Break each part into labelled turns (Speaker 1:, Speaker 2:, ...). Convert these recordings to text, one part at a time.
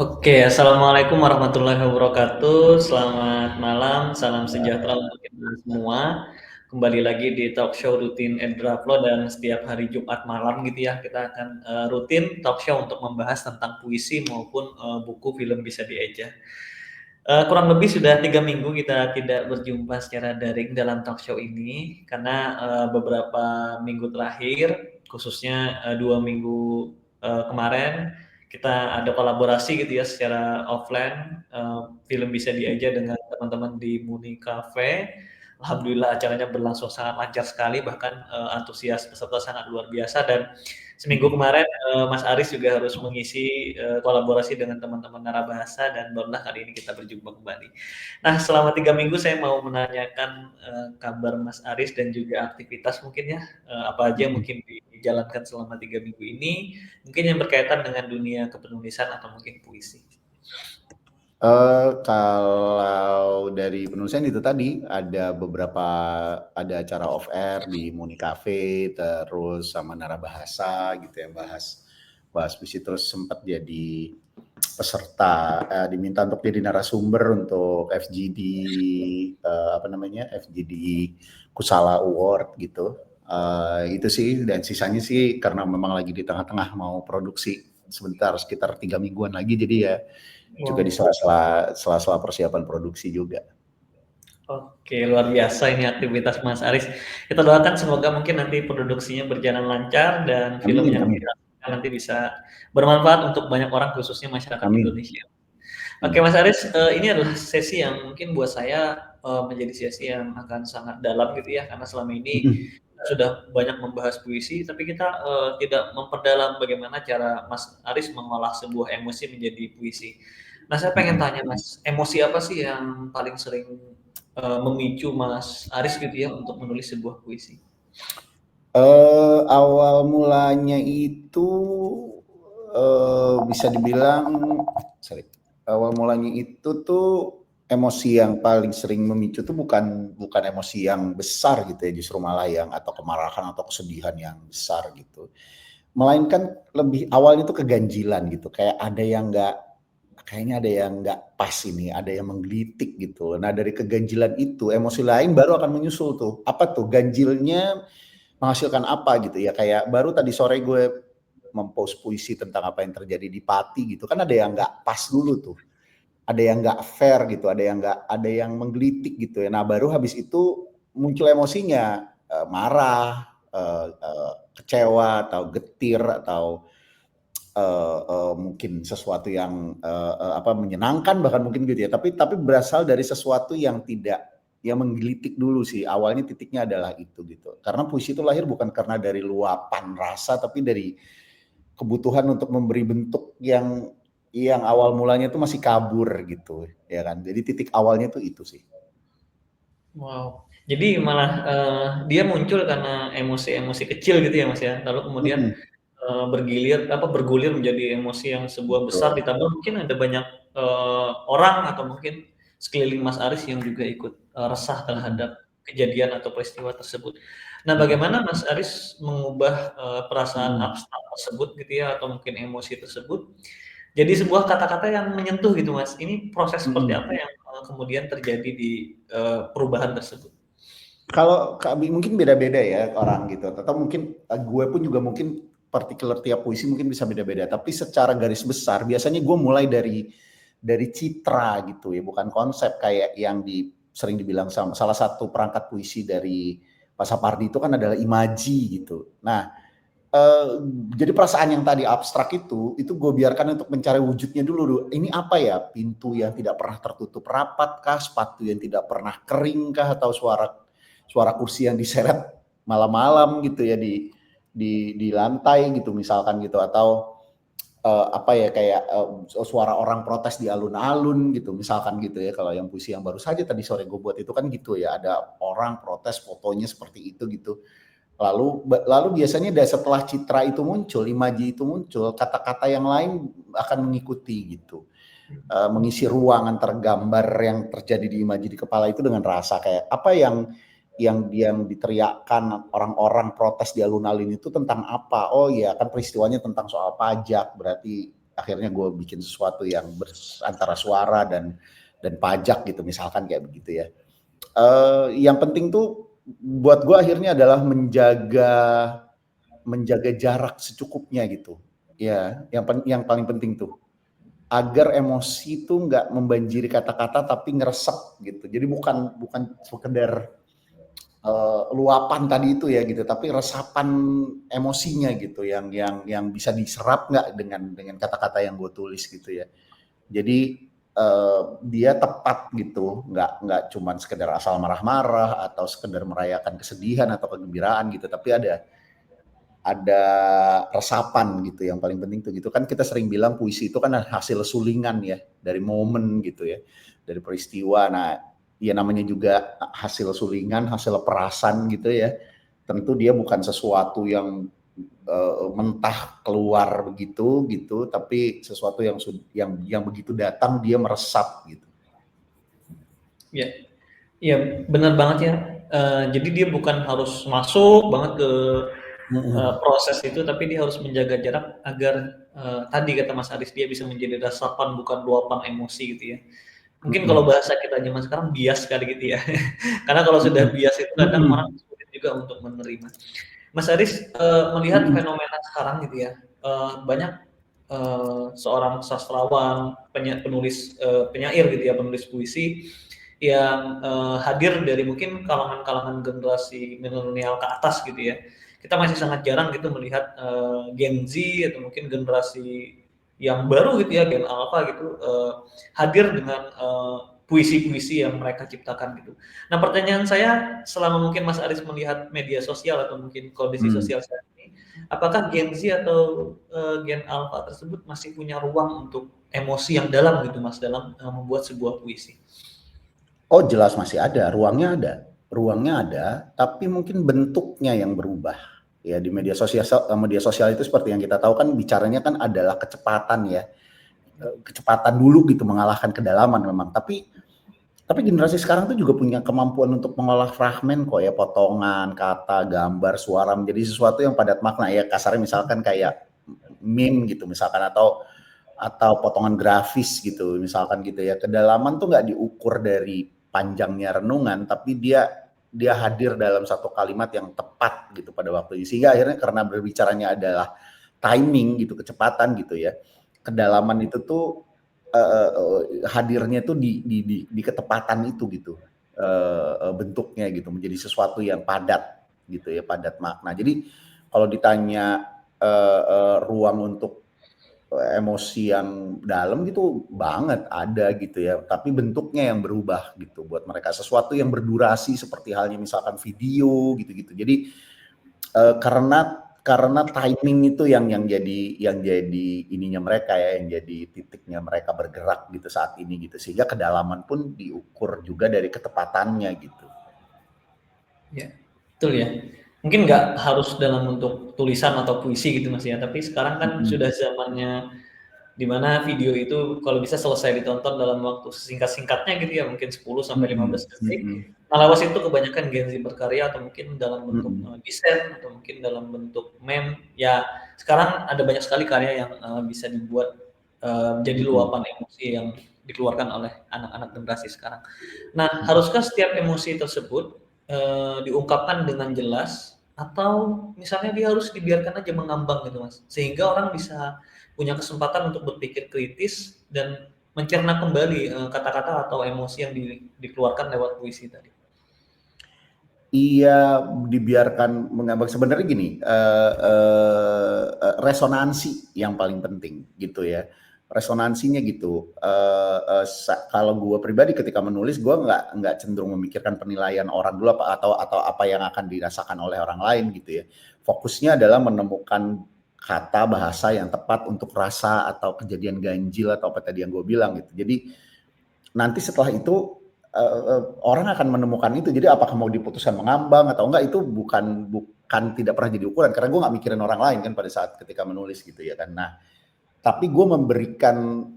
Speaker 1: Oke, assalamualaikum warahmatullahi wabarakatuh. Selamat malam, salam sejahtera
Speaker 2: Ya,
Speaker 1: untuk kita semua. Kembali lagi di talk show rutin Edraflo dan setiap hari Jumat malam gitu ya kita akan rutin talk show untuk membahas tentang puisi maupun buku film bisa dieja. Kurang lebih sudah 3 minggu kita tidak berjumpa secara daring dalam talk show ini karena beberapa minggu terakhir, khususnya 2 minggu kemarin, kita ada kolaborasi gitu ya secara offline, film bisa diaja dengan teman-teman di Muni Cafe. Alhamdulillah acaranya berlangsung sangat lancar sekali, bahkan antusias peserta sangat luar biasa dan seminggu
Speaker 2: mhm.
Speaker 1: kemarin Mas Aris juga harus mengisi kolaborasi dengan teman-teman narabahasa dan barulah kali ini kita berjumpa kembali. Nah, selama 3 minggu saya mau menanyakan kabar Mas Aris dan juga aktivitas mungkin ya, apa aja
Speaker 2: Mhm.
Speaker 1: mungkin dijalankan selama 3 minggu ini, mungkin yang berkaitan dengan dunia kepenulisan atau mungkin puisi.
Speaker 2: Kalau dari penulisan itu tadi ada acara off air di Muni Cafe, terus sama Narabahasa gitu ya, bahas bahas puisi, terus sempat jadi peserta, diminta untuk jadi narasumber untuk FGD, apa namanya, FGD Kusala Award gitu. Itu sih, dan sisanya sih karena memang lagi di tengah-tengah mau produksi sebentar, sekitar 3 mingguan lagi, jadi ya juga di
Speaker 1: Wow.
Speaker 2: sela-sela persiapan produksi juga.
Speaker 1: Oke, luar biasa ini aktivitas Mas Aris. Kita doakan semoga mungkin nanti produksinya berjalan lancar dan film
Speaker 2: Amin,
Speaker 1: yang
Speaker 2: amin,
Speaker 1: dihasilkan nanti bisa bermanfaat untuk banyak orang khususnya masyarakat
Speaker 2: amin.
Speaker 1: Indonesia. Oke
Speaker 2: Hmm.
Speaker 1: Mas Aris, ini adalah sesi yang mungkin buat saya menjadi sesi yang akan sangat dalam gitu ya, karena selama ini
Speaker 2: Mhm.
Speaker 1: kita sudah banyak membahas puisi, tapi kita tidak memperdalam bagaimana cara Mas Aris mengolah sebuah emosi menjadi puisi. Nah, saya pengen
Speaker 2: Mhm.
Speaker 1: tanya Mas, emosi apa sih yang paling sering memicu Mas Aris gitu ya untuk menulis sebuah puisi?
Speaker 2: Awal mulanya itu, bisa dibilang sorry, awal mulanya itu tuh emosi yang paling sering memicu tuh bukan bukan emosi yang besar gitu ya, justru malah yang atau kemarahan atau kesedihan yang besar gitu. Melainkan lebih awalnya tuh keganjilan gitu, kayak ada yang nggak kayaknya ada yang nggak pas ini, ada yang menggelitik gitu. Nah, dari keganjilan itu, emosi lain baru akan menyusul tuh. Apa tuh? Ganjilnya menghasilkan apa gitu ya, kayak baru tadi sore gue mempost puisi tentang apa yang terjadi di Pati gitu, kan ada yang nggak pas dulu tuh, ada yang nggak fair gitu, ada yang menggelitik gitu ya. Nah, baru habis itu muncul emosinya, marah, kecewa atau getir atau mungkin sesuatu yang apa menyenangkan bahkan mungkin gitu ya, tapi berasal dari sesuatu yang tidak yang menggelitik dulu sih, awalnya titiknya adalah itu gitu. Karena puisi itu lahir bukan karena dari luapan rasa, tapi dari kebutuhan untuk memberi bentuk yang awal mulanya itu masih kabur gitu, ya kan. Jadi titik awalnya tuh itu sih.
Speaker 1: Wow. Jadi malah dia muncul karena emosi-emosi kecil gitu ya Mas ya, lalu kemudian
Speaker 2: Mhm,
Speaker 1: bergulir menjadi emosi yang sebuah besar
Speaker 2: betul.
Speaker 1: ditambah mungkin ada banyak orang atau mungkin sekeliling Mas Aris yang juga ikut resah
Speaker 2: Mhm,
Speaker 1: terhadap kejadian atau peristiwa tersebut. Nah,
Speaker 2: mhm,
Speaker 1: bagaimana Mas Aris mengubah perasaan
Speaker 2: mhm,
Speaker 1: abstrak tersebut gitu ya atau mungkin emosi tersebut jadi sebuah kata-kata yang menyentuh gitu Mas. Ini proses seperti
Speaker 2: mhm.
Speaker 1: apa yang kemudian terjadi di perubahan tersebut?
Speaker 2: Kalau kami mungkin beda-beda ya orang gitu, atau mungkin gue pun juga mungkin partikular tiap puisi mungkin bisa beda-beda. Tapi secara garis besar biasanya gue mulai dari citra gitu ya, bukan konsep kayak yang sering dibilang sama salah satu perangkat puisi dari Pak Sapardi itu kan adalah imaji gitu. Nah, eh, jadi perasaan yang tadi abstrak itu gue biarkan untuk mencari wujudnya dulu. Ini apa ya? Pintu yang tidak pernah tertutup rapat kah? Sepatu yang tidak pernah kering kah? Atau suara suara kursi yang diseret malam-malam gitu ya di lantai gitu misalkan gitu, atau apa ya kayak suara orang protes di alun-alun gitu misalkan gitu ya, kalau yang puisi yang baru saja tadi sore gue buat itu kan gitu ya, ada orang protes fotonya seperti itu gitu. Lalu biasanya setelah citra itu muncul, imaji itu muncul, kata-kata yang lain akan mengikuti gitu. Mengisi ruang antar gambar yang terjadi di imaji di kepala itu dengan rasa kayak apa yang diteriakkan orang-orang protes di alun-alun itu tentang apa? Oh ya kan peristiwanya tentang soal pajak, berarti akhirnya gue bikin sesuatu yang antara suara dan pajak gitu misalkan kayak begitu ya. Yang penting tuh buat gue akhirnya adalah menjaga jarak secukupnya gitu. Ya, yang paling penting tuh agar emosi itu nggak membanjiri kata-kata tapi ngeresep gitu. Jadi bukan bukan sekedar luapan tadi itu ya gitu, tapi resapan emosinya gitu yang bisa diserap nggak dengan kata-kata yang gue tulis gitu ya. Jadi dia tepat gitu, nggak cuman sekedar asal marah-marah atau sekedar merayakan kesedihan atau kegembiraan gitu, tapi ada resapan gitu yang paling penting tuh gitu kan kita sering bilang puisi itu kan hasil sulingan ya dari momen gitu ya dari peristiwa. Nah ya namanya juga hasil sulingan hasil perasan gitu ya, tentu dia bukan sesuatu yang mentah keluar begitu gitu tapi sesuatu yang begitu datang dia meresap gitu.
Speaker 1: Ya, iya benar banget ya. Jadi dia bukan harus masuk banget ke proses itu, tapi dia harus menjaga jarak agar tadi kata Mas Aris dia bisa menjadi resapan bukan luapan emosi gitu ya. Mungkin kalau bahasa kita zaman sekarang bias kali gitu ya. Karena kalau sudah bias itu kadang orang sulit juga untuk menerima. Mas Aris melihat fenomena sekarang gitu ya, banyak seorang sastrawan, penulis penyair gitu ya, penulis puisi yang hadir dari mungkin kalangan-kalangan generasi milenial ke atas gitu ya. Kita masih sangat jarang gitu melihat Gen Z atau mungkin generasi yang baru gitu ya, Gen Alpha gitu hadir dengan puisi-puisi yang mereka ciptakan gitu. Nah pertanyaan saya selama mungkin Mas Aris melihat media sosial atau mungkin kondisi sosial saat ini, apakah Gen Z atau Gen Alpha tersebut masih punya ruang untuk emosi yang dalam gitu Mas dalam membuat sebuah puisi?
Speaker 2: Oh jelas masih ada, ruangnya ada, tapi mungkin bentuknya yang berubah. Ya di media sosial itu seperti yang kita tahu kan bicaranya kan adalah kecepatan ya, kecepatan dulu gitu mengalahkan kedalaman memang. Tapi generasi sekarang tuh juga punya kemampuan untuk mengolah fragmen kok ya, potongan, kata, gambar, suara menjadi sesuatu yang padat makna ya. Kasarnya misalkan kayak meme gitu misalkan atau potongan grafis gitu misalkan gitu ya. Kedalaman tuh nggak diukur dari panjangnya renungan, tapi dia hadir dalam satu kalimat yang tepat gitu pada waktu itu. Sehingga akhirnya karena berbicaranya adalah timing gitu, kecepatan gitu ya. Kedalaman itu tuh hadirnya tuh di ketepatan itu gitu. Bentuknya gitu menjadi sesuatu yang padat gitu ya, padat makna. Jadi kalau ditanya ruang untuk emosi yang dalam gitu banget ada gitu ya, tapi bentuknya yang berubah gitu buat mereka, sesuatu yang berdurasi seperti halnya misalkan video gitu-gitu. Jadi karena timing itu yang jadi ininya mereka ya, yang jadi titiknya mereka bergerak gitu saat ini gitu, sehingga kedalaman pun diukur juga dari ketepatannya gitu.
Speaker 1: Ya, betul ya. Mungkin nggak harus dalam bentuk tulisan atau puisi gitu Mas ya, tapi sekarang kan sudah zamannya di mana video itu kalau bisa selesai ditonton dalam waktu sesingkat-singkatnya gitu ya, mungkin 10 sampai 15 detik. Nah, lawas itu kebanyakan Gen Z berkarya atau mungkin dalam bentuk desain atau mungkin dalam bentuk meme. Ya, sekarang ada banyak sekali karya yang bisa dibuat menjadi luapan emosi yang dikeluarkan oleh anak-anak generasi sekarang. Nah, haruskah setiap emosi tersebut diungkapkan dengan jelas atau misalnya dia harus dibiarkan aja mengambang gitu Mas, sehingga orang bisa punya kesempatan untuk berpikir kritis dan mencerna kembali kata-kata atau emosi yang dikeluarkan lewat puisi tadi.
Speaker 2: Iya, dibiarkan mengambang. Sebenarnya gini, resonansi yang paling penting gitu ya. Resonansinya gitu. Kalau gue pribadi ketika menulis, gue nggak cenderung memikirkan penilaian orang dulu atau apa yang akan dirasakan oleh orang lain gitu ya. Fokusnya adalah menemukan kata bahasa yang tepat untuk rasa atau kejadian ganjil atau apa tadi yang gue bilang gitu. Jadi nanti setelah itu orang akan menemukan itu. Jadi apakah mau diputuskan mengambang atau enggak itu bukan tidak pernah jadi ukuran karena gue nggak mikirin orang lain kan pada saat ketika menulis gitu ya kan. Nah, tapi gue memberikan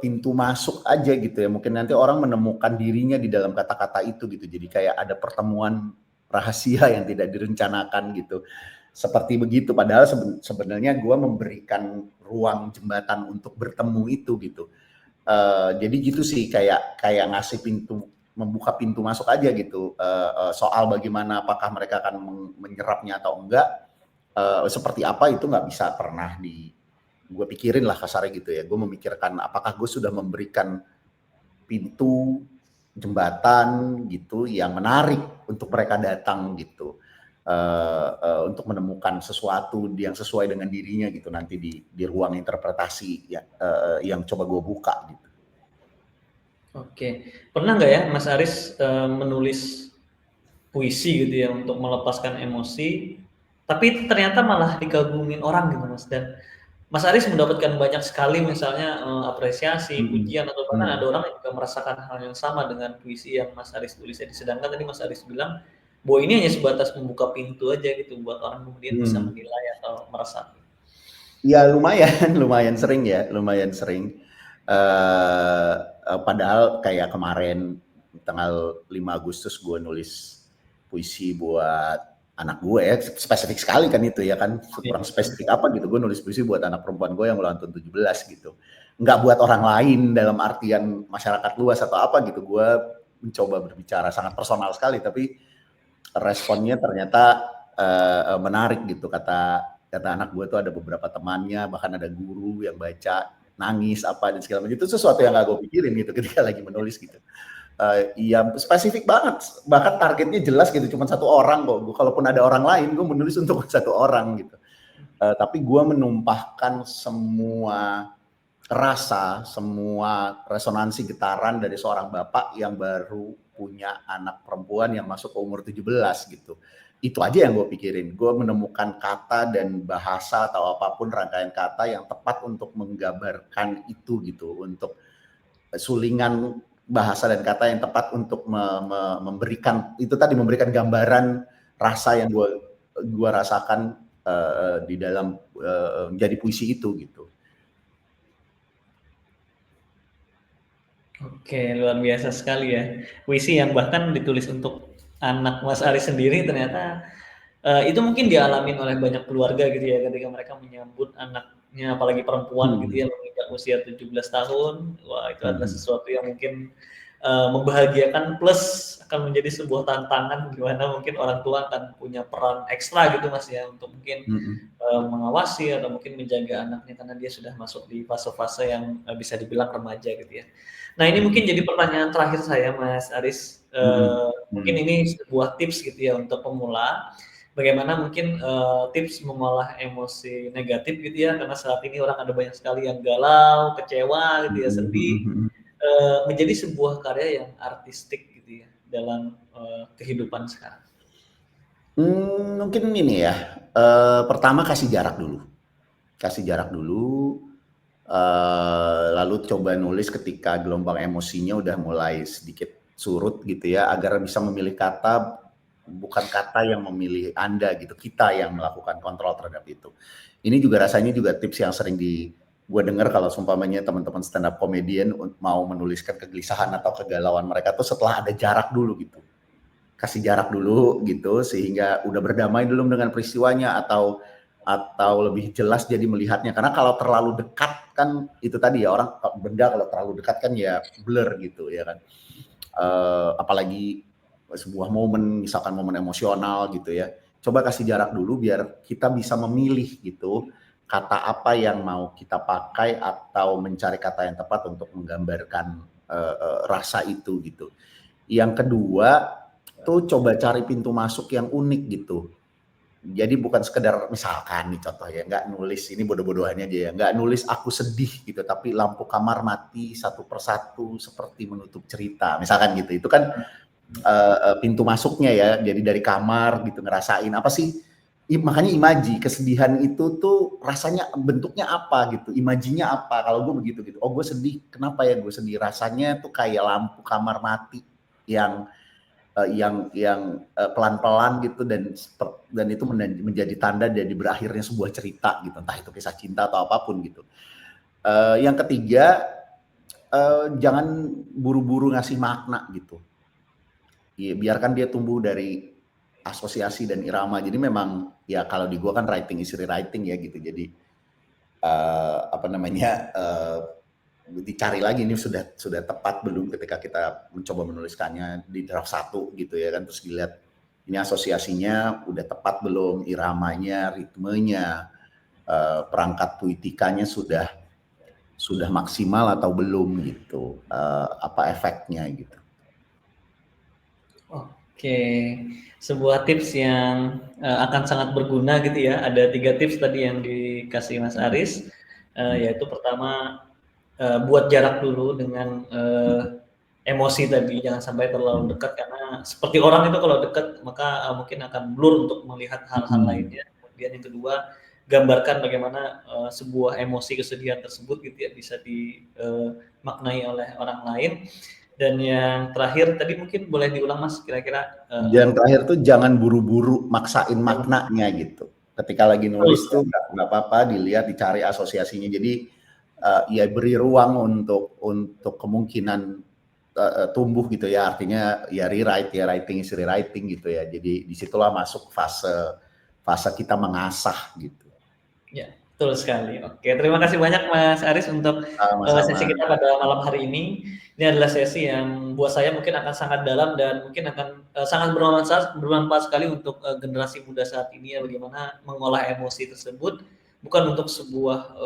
Speaker 2: pintu masuk aja gitu ya. Mungkin nanti orang menemukan dirinya di dalam kata-kata itu gitu. Jadi kayak ada pertemuan rahasia yang tidak direncanakan gitu. Seperti begitu. Padahal sebenarnya gue memberikan ruang jembatan untuk bertemu itu gitu. Jadi gitu sih, kayak ngasih pintu, membuka pintu masuk aja gitu. Soal bagaimana apakah mereka akan menyerapnya atau enggak, seperti apa itu nggak bisa pernah gue pikirin lah kasarnya gitu ya. Gue memikirkan apakah gue sudah memberikan pintu jembatan gitu yang menarik untuk mereka datang gitu, untuk menemukan sesuatu yang sesuai dengan dirinya gitu nanti di ruang interpretasi ya, yang coba gue buka gitu.
Speaker 1: Oke, pernah nggak ya Mas Aris menulis puisi gitu ya untuk melepaskan emosi, tapi ternyata malah dikagumin orang gitu Mas, dan Mas Aris mendapatkan banyak sekali misalnya apresiasi,
Speaker 2: Mm-mm.
Speaker 1: pujian, atau bahkan ada
Speaker 2: Mm.
Speaker 1: orang yang juga merasakan hal yang sama dengan puisi yang Mas Aris tulis. Sedangkan tadi Mas Aris bilang bahwa ini hanya sebatas membuka pintu aja gitu buat orang kemudian bisa
Speaker 2: Mm.
Speaker 1: menilai atau meresapi.
Speaker 2: Ya lumayan, lumayan sering ya, lumayan sering. Padahal kayak kemarin tanggal 5 Agustus gue nulis puisi buat anak gue ya, spesifik sekali kan itu ya kan, kurang spesifik apa gitu, gue nulis puisi buat anak perempuan gue yang ulang tahun 17 gitu. Nggak buat orang lain dalam artian masyarakat luas atau apa gitu, gue mencoba berbicara sangat personal sekali, tapi responnya ternyata menarik gitu. Kata anak gue tuh ada beberapa temannya, bahkan ada guru yang baca nangis apa dan segala macam. Itu sesuatu yang gak gue pikirin gitu ketika lagi menulis gitu. Iya spesifik banget, bahkan targetnya jelas gitu, cuma satu orang kok. Kalaupun ada orang lain, gue menulis untuk satu orang gitu. Tapi gue menumpahkan semua rasa, semua resonansi getaran dari seorang bapak yang baru punya anak perempuan yang masuk ke umur 17 gitu. Itu aja yang gue pikirin. Gue menemukan kata dan bahasa atau apapun rangkaian kata yang tepat untuk menggambarkan itu gitu. Untuk sulingan bahasa dan kata yang tepat untuk memberikan itu tadi, memberikan gambaran rasa yang gue rasakan di dalam menjadi puisi itu gitu.
Speaker 1: Oke, luar biasa sekali ya. Puisi yang bahkan ditulis untuk anak Mas Aris sendiri ternyata itu mungkin dialamin oleh banyak keluarga gitu ya ketika mereka menyambut anaknya, apalagi perempuan gitu ya menginjak usia 17 tahun. Wah, itu adalah sesuatu yang mungkin membahagiakan plus akan menjadi sebuah tantangan gimana mungkin orang tua akan punya peran ekstra gitu Mas ya untuk mungkin mengawasi atau mungkin menjaga anaknya karena dia sudah masuk di fase-fase yang bisa dibilang remaja gitu ya. Nah, ini mungkin jadi pertanyaan terakhir saya Mas Aris, mungkin ini sebuah tips gitu ya untuk pemula, bagaimana mungkin tips mengolah emosi negatif gitu ya, karena saat ini orang ada banyak sekali yang galau, kecewa gitu ya, sedih, menjadi sebuah karya yang artistik gitu ya dalam kehidupan sekarang.
Speaker 2: Mungkin ini ya, pertama kasih jarak dulu, lalu coba nulis ketika gelombang emosinya udah mulai sedikit surut gitu ya, agar bisa memilih kata, bukan kata yang memilih Anda gitu, kita yang melakukan kontrol terhadap itu. Ini juga rasanya juga tips yang sering gue dengar kalau seumpamanya teman-teman stand up comedian mau menuliskan kegelisahan atau kegalauan mereka tuh setelah ada jarak dulu gitu. Kasih jarak dulu gitu sehingga udah berdamai dulu dengan peristiwanya atau lebih jelas jadi melihatnya, karena kalau terlalu dekat kan itu tadi ya, orang benda kalau terlalu dekat kan ya blur gitu ya kan, apalagi sebuah momen misalkan momen emosional gitu ya, coba kasih jarak dulu biar kita bisa memilih gitu kata apa yang mau kita pakai atau mencari kata yang tepat untuk menggambarkan rasa itu gitu. Yang kedua tuh coba cari pintu masuk yang unik gitu. Jadi bukan sekedar misalkan nih contoh ya, nggak nulis, ini bodoh-bodohannya aja ya, nggak nulis aku sedih gitu, tapi lampu kamar mati satu persatu seperti menutup cerita, misalkan gitu. Itu kan pintu masuknya ya, jadi dari kamar gitu ngerasain apa sih, makanya imaji, kesedihan itu tuh rasanya bentuknya apa gitu, imajinya apa, kalau gue begitu gitu, oh gue sedih, kenapa ya gue sedih, rasanya tuh kayak lampu kamar mati yang pelan-pelan gitu, dan itu menjadi tanda dari berakhirnya sebuah cerita gitu, entah itu kisah cinta atau apapun gitu. Yang ketiga, jangan buru-buru ngasih makna gitu. Ya, biarkan dia tumbuh dari asosiasi dan irama. Jadi memang ya kalau di gua kan writing is rewriting ya gitu. Jadi apa namanya, dicari lagi ini sudah tepat belum ketika kita mencoba menuliskannya di draft 1 gitu ya kan, terus dilihat ini asosiasinya udah tepat belum, iramanya, ritmenya, perangkat puitikanya sudah maksimal atau belum gitu, apa efeknya gitu.
Speaker 1: Oke, sebuah tips yang akan sangat berguna gitu ya. Ada 3 tips tadi yang dikasih Mas Aris, yaitu pertama buat jarak dulu dengan emosi tadi, jangan sampai terlalu dekat karena seperti orang itu kalau dekat maka mungkin akan blur untuk melihat hal-hal lainnya. Kemudian yang kedua, gambarkan bagaimana sebuah emosi kesedihan tersebut gitu ya bisa dimaknai oleh orang lain. Dan yang terakhir tadi mungkin boleh diulang Mas kira-kira?
Speaker 2: Yang terakhir tuh jangan buru-buru maksain maknanya gitu. Ketika lagi nulis tuh nggak apa-apa dilihat, dicari asosiasinya. Jadi ya beri ruang untuk kemungkinan tumbuh gitu ya. Artinya ya writing is rewriting gitu ya. Jadi disitulah masuk fase kita mengasah gitu.
Speaker 1: Ya, betul sekali. Oke, terima kasih banyak Mas Aris untuk sesi kita pada malam hari ini. Ini adalah sesi yang buat saya mungkin akan sangat dalam dan mungkin akan sangat bermanfaat sekali untuk generasi muda saat ini ya, bagaimana mengolah emosi tersebut bukan untuk sebuah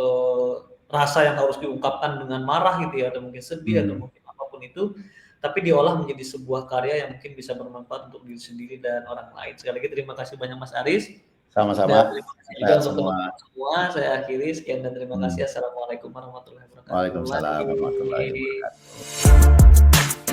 Speaker 1: rasa yang harus diungkapkan dengan marah gitu ya, atau mungkin sedih atau mungkin apapun itu, tapi diolah menjadi sebuah karya yang mungkin bisa bermanfaat untuk diri sendiri dan orang lain. Sekali lagi terima kasih banyak Mas Aris.
Speaker 2: Sama-sama.
Speaker 1: Dan terima kasih juga untuk teman-teman semua. Saya akhiri, sekian dan terima kasih. Assalamualaikum warahmatullahi wabarakatuh.
Speaker 2: Waalaikumsalam warahmatullahi wabarakatuh.